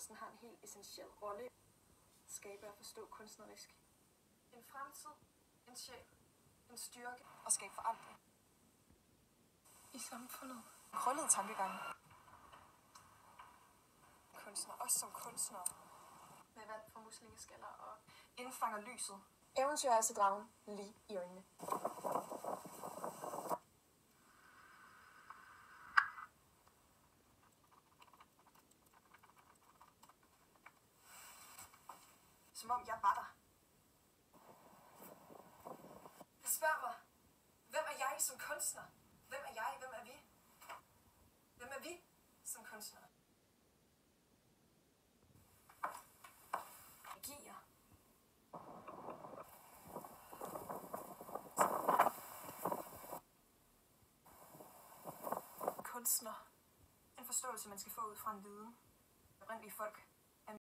kunsten har en helt essentiel rolle. Skabe og forstå kunstnerisk. En fremtid, en sjæl, en styrke og skabe forandring. I samfundet. Krøllede tankegange. Kunstner, også som kunstner. Med vand fra muslingeskaller og indfanger lyset. Eventyr er altså dragen lige i øjnene. Som om jeg var der. Jeg spørger mig, hvem er jeg som kunstner? Hvem er jeg? Hvem er vi? Hvem er vi som kunstnere? Magier. Kunstner. En forståelse, man skal få ud fra en viden. Oprindelige folk.